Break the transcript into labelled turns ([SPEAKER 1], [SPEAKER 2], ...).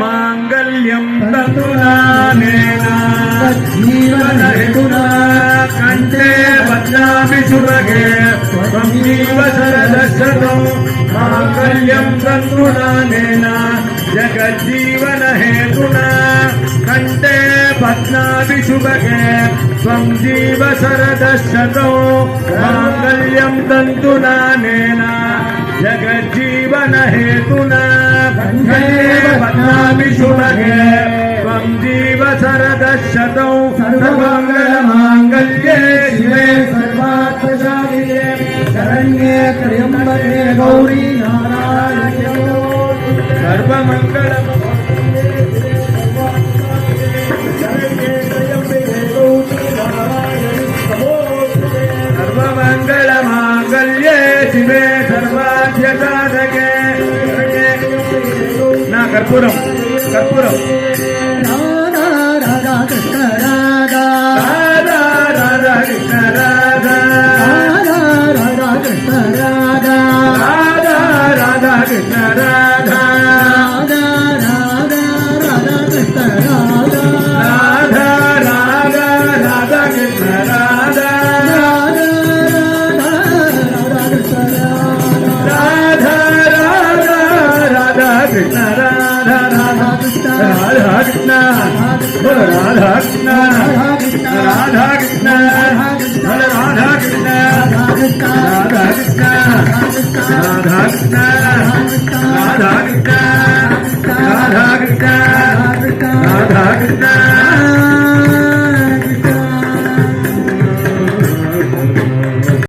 [SPEAKER 1] मांगल्यं तन्तुनानेन जीवनहेतुना कंठे बध्नामि शुभगे त्वं जीव शरदशतो मांगल्यं तन्तुनानेन जगज्जीवनहेतुना कंठे बध्नामि शुभगे त्वं जीव शरदशतो मांगल्यं तन्तुनानेन जगज्जीवनहेतुना कंठे बध्नामि शुभगे त्वं जीव शरदशतो सर्वमङ्गलमाङ्गल्ये शिवे सर्वार्थसाधिके शरण्ये त्र्यम्बके गौरी नारायणे सर्वमङ्गलमाङ्गल्ये शिवे सर्वार्थसाधके ना कर्पूरं कर्पूरं राधा राधा कृष्ण राधा राधा राधा कृष्ण राधा राधा राधा कृष्ण राधा राधा राधा कृष्ण राधा राधा राधा राधा कृष्ण राधा राधा राधा राधा कृष्ण राधा राधा राधा कृष्ण राधा राधा कृष्ण राधा कृष्ण राधा कृष्ण राधा कृष्ण राधा कृष्ण राधा कृष्ण राधा कृष्ण राधा कृष्ण राधा कृष्ण राधा कृष्ण राधा कृष्ण